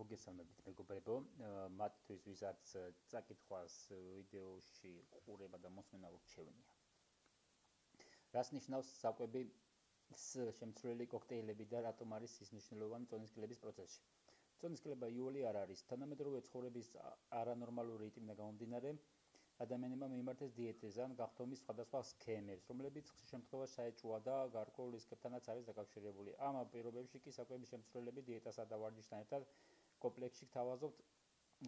მოგესალმებით მეგობრებო, მათთვის ვისაც წაკითხვას ვიდეოში ყურება და მოსმენა ურჩევნია. რას ნიშნავს საკვების შემცვლელი კოქტეილები და რატომ არის ის მნიშვნელოვანი წონისკლების პროცესში? წონისკლება იოლი არ არის, თანამედროვე ცხოვრების არანორმალური რიტმიდან გამომდინარე, ადამიანებმა მიმართეს დიეტაზე ან გახდომის სხვადასხვა სქემებს, რომლებიც ხშირ შემთხვევაში საეჭვოა და გარკვეულ რისკებთანაც არის დაკავშირებული. ამ პირობებში კი საკვების შემცვლელები დიეტასა და ვარჯიშთან ერთად კომპლექსში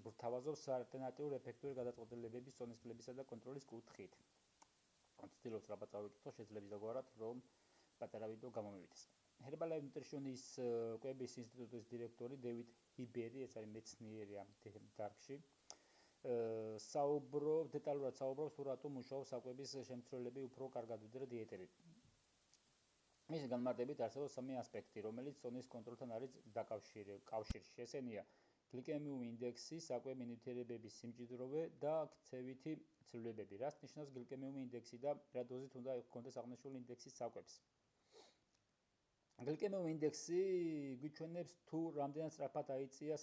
გვთავაზობს ალტერნატიული ეფექტური გადაწყვეტილებების წონისკლებისა და კონტროლის კუთხით. ვცდილობთ რაბა წავიკითხო, შეძლებს ზოგადად, რომ პატარა ვიდეო გამომივიდეს. Herbalife Nutrition-ის კვების ინსტიტუტის დირექტორი დევიდ ჰიბერი, ეს არის მეცნიერი ამ დარგში. დეტალურად საუბრობს თუ რატომ მუშაობს საკვების შემცვლელები უფრო კარგად ვიდრე დიეტები. მისი განმარტებით არსებობს სამი ასპექტი, რომელიც წონის კონტროლთან არის კავშირში. ესენია გლიკემიური ინდექსი, საკვები ნივთიერებების სიმჭიდროვე და ქცევითი ცვლილებები. რას ნიშნავს გლიკემიური ინდექსი და რა დოზით უნდა ჰქონდეს აღნიშნული ინდექსის საკვებს? გლიკემიური ინდექსი გვიჩვენებს თუ რამდენად სწრაფად აიწია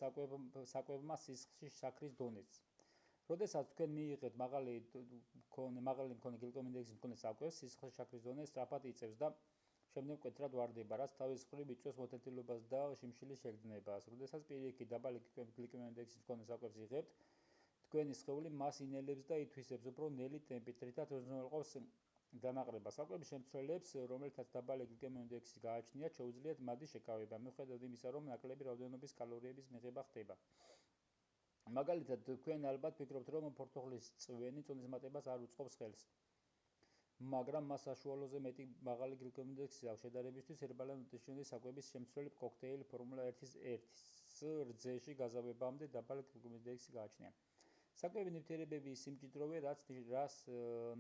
საკვებმა სისხლში შაქრის დონეს. როდესაც თქვენ მიიღებთ მაღალი მქონე გლიკემიური ინდექსის მქონე საკვებს, სისხლში შაქრის დონე სწრაფად იწევს და შემდეგ მკვეთრად ვარდება, რაც თავის მხრივ იწვევს მოთეთილობას და შიმშილის შეგრძნებას. როდესაც პირიქით დაბალი გლიკემიური ინდექსის მქონე საკვებს იღებთ, თქვენი სხეული მას ინელებს და ითვისებს უფრო ნელი ტემპით, რითაც უზრუნველყოფს დანაყრება. საკვების შემცვლელებს, რომელთაც დაბალი გლიკემიური ინდექსი გააჩნიათ, შეუძლიათ მათი შეკავება, მიუხედავად იმისა, რომ ნაკლები რაოდენობის კალორიების მიღება ხდება. მაგალითად, თქვენ ალბათ ფიქრობთ, რომ ფორთოხლის წვენი წონის მატებას არ უწყობს ხელს. მაგრამ მას საშუალოზე მეტი მაღალი გლიკემიური ინდექსი აქვს. შედარებისთვის, Herbalife Nutrition-ის საკვების შემცვლელი კოქტეილი ფორმულა 1-1 რძეში გაზავებამდე დაბალი გლიკემიური ინდექსი გააჩნია. საკვები ნივთიერებების სიმჭიდროვე რას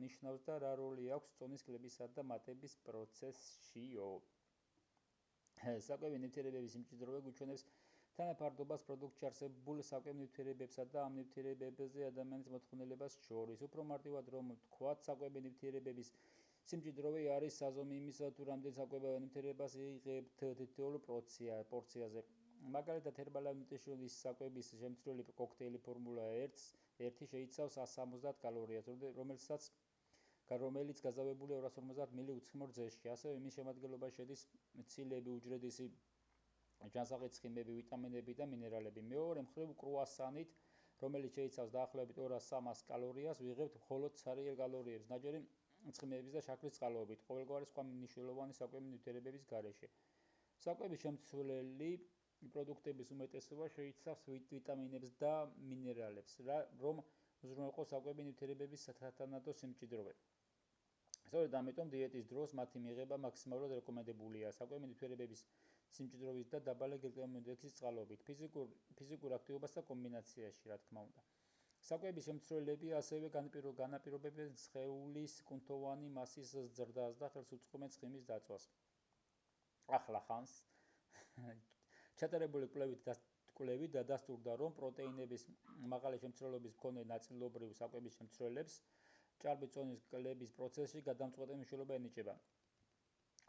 ნიშნავს და რა როლი აქვს წონისკლებისა და მატების პროცესშიო? საკვები ნივთიერებების სიმჭიდროვე გვიჩვენებს თანაფარდობას პროდუქტში არსებულ საკვებ ნივთიერებებსა და ამ ნივთიერებებზე ადამიანის მოთხოვნილებას შორის. უფრო მარტივად რომ ვთქვათ, საკვები ნივთიერებების სიმჭიდროვე არის საზომი იმისა, თუ რამდენ საკვებ ნივთიერებას იღებთ თითოეულ პორციაზე. მაგალითად, Herbalife Nutrition-ის საკვების შემცვლელი კოქტეილი ფორმულა 1 შეიცავს 170 კალორიას, რომელიც გაზავებულია 250 მლ უცხიმურ რძეში. ასევე მის შემადგენლობაში შედის მცირეები, უჯრედისი ჯანსაღი ცხიმები, ვიტამინები და მინერალები. მეორე მხრივ, კრუასანით, რომელიც შეიცავს დაახლოებით 200-300 კალორიას, ვიღებთ მხოლოდ ცარიელ კალორიებს, ნაჯერი ცხიმების და შაქრის წყალობით, ყოველგვარი სხვა მნიშვნელოვანი საკვები ნივთიერებების გარეშე. საკვების შემცვლელი პროდუქტების უმეტესობა შეიცავს ვიტამინებს და მინერალებს, რომ უზრუნველყოს საკვები ნივთიერებების სათანადო სიმჭიდროვე. სწორედ ამიტომ დიეტის დროს მათი მიღება მაქსიმალურად რეკომენდებულია საკვები ნივთიერებების სიმჭიდროვის და დაბალი გლიკემიური ინდექსის წყალობით, ფიზიკურ აქტივობასა და კომბინაციაში, რა თქმა უნდა. საკვების შემცვლელები ასევე განაპირობებენ სხეულის კუნთოვანი მასის ზრდას და ხელს უწყობენ ცხიმის დაწვას. ახლა ხანს ჩატარებული კვლევით დადასტურდა, რომ პროტეინების მაღალი შემცველობის მქონე ნაწილობრივ საკვების შემცვლელებს ჭარბი წონის კლების პროცესში გადამწყვეტი მნიშვნელობა ენიჭება.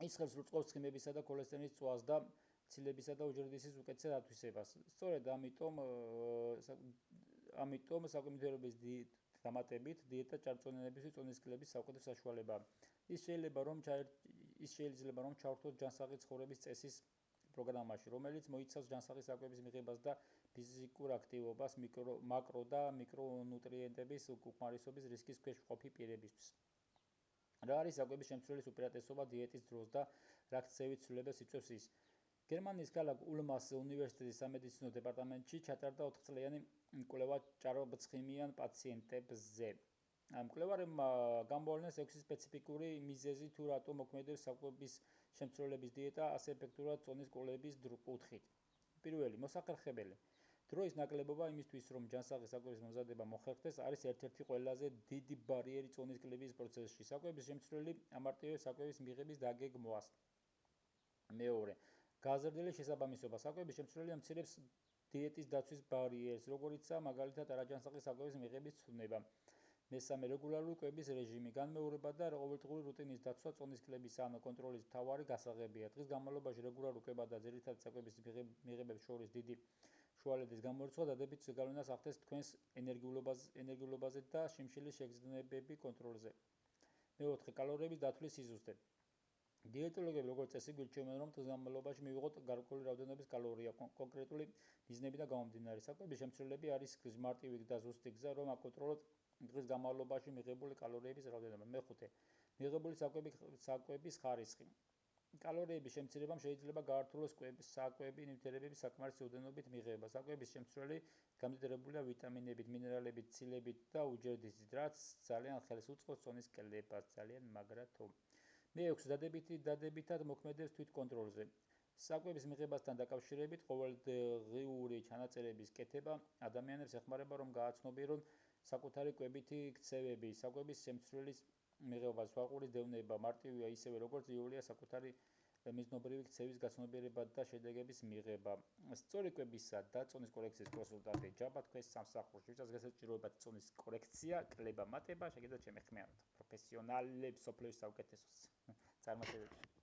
ის ხელს უწყობს ცხიმებისა და ქოლესტერინის წვას და ცილებისა და უჯრედისის უკეთესად ათვისებას. სწორედ ამიტომ საკვები ნივთიერებების დამატებით დიეტა ჭარბწონებისთვის წონისკლების საუკეთესო საშუალებაა. ის შეიძლება რომ ჩავრთოთ ჯანსაღი ცხოვრების წესის პროგრამაში, რომელიც მოიცავს ჯანსაღი საკვების მიღებას და ფიზიკურ აქტივობას მაკრო და მიკრონუტრიენტების უკმარისობის რისკის ქვეშ მყოფი პირებისთვის. რა არის საკვების შემცვლელის უპირატესობა დიეტის დროს და რა ქცევით ცვლილებებს იწვევს ის? გერმანიის ქალაქ ულმის უნივერსიტეტის სამედიცინო დეპარტამენტში ჩატარდა 4-წლიანი კვლევა ჭარბცხიმიან პაციენტებზე. მკვლევარებმა გამოავლინეს 6 სპეციფიკური მიზეზი თუ რატომ მოქმედებს საკვების შემცვლელების დიეტა ასე ეფექტურად წონის კვლევის კუთხით. პირველი, მოსახერხებელი. დროის ნაკლებობა იმისთვის, რომ ჯანსაღი საკვების მომზადება მოხერხდეს, არის ერთ-ერთი ყველაზე დიდი ბარიერი წონის კლების პროცესში. საკვების შემცვლელი ამარტივებს საკვების მიღების დაგეგმვას. მეორე, გაზრდილი შესაბამისობა. საკვების შემცვლელი ამცირებს დიეტის დაცვის ბარიერს, როგორიცაა მაგალითად არაჯანსაღი საკვების მიღების ცვლილება. მესამე, რეგულარული კვების რეჟიმი, განმეორება და ყოველდღიური რუტინის დაცვა წონის კლების ან კონტროლის მთავარი გასაღებია. დღის განმავლობაში რეგულარული კვება და ძირითადი საკვების მიღებებს შორის დიდი შუალედის გამორიცხვა დადებითი ზეგავლენას ახდენს თქვენს ენერგიულობაზე და შიმშილის შეგრძნებები კონტროლზე. მეოთხე, კალორიების დათვლის სიზუსტე. დიეტოლოგები როგორც წესი გვირჩევენ, რომ დღის განმავლობაში მივიღოთ გარკვეული რაოდენობის კალორია კონკრეტული მიზნებიდან გამომდინარე. საკვების შემცირებელები არის მარტივი და ზუსტი გზა, რომ აკონტროლოთ დღის განმავლობაში მიღებული კალორიების რაოდენობა. მეხუთე, მიღებული საკვების ხარისხი. კალორიების შემცირებამ შეიძლება გაართულოს საკვები ნივთიერებების საკმარისი ოდენობით მიღება. საკვების შემცირველი გამდიდრებულია ვიტამინებით, მინერალებით, ცილებით და უჯრედით, რაც ძალიან ხელს უწყობს წონის კლებას. ძალიან მაგრა თუ. მეექვსე, დადებითად მოქმედებს თვითკონტროლზე. საკვების მიღებასთან დაკავშირებით ყოველდღიური ჩანაწერების კეთება ადამიანებს ეხმარება, რომ გააცნობიერონ საკუთარი კვებითი ქცევები. საკვების შემცირველის მიღება, სვაყურის დევნება მარტივია ისევე როგორც იოლია საკუთარი მიზნობრივი ქცევის გაცნობიერება და შედეგების მიღება. სწორი კვებისა და წონის კორექციის კონსულტანტი ჯაბა თქვენს სამსახურში. ვისაც გასაჭიროებათ წონის კორექცია, კლება, მატება, შეგიძლიათ შემეხმიანოთ პროფესიონალებს, სოფლიოს საუკეთესოს წარმატებებს.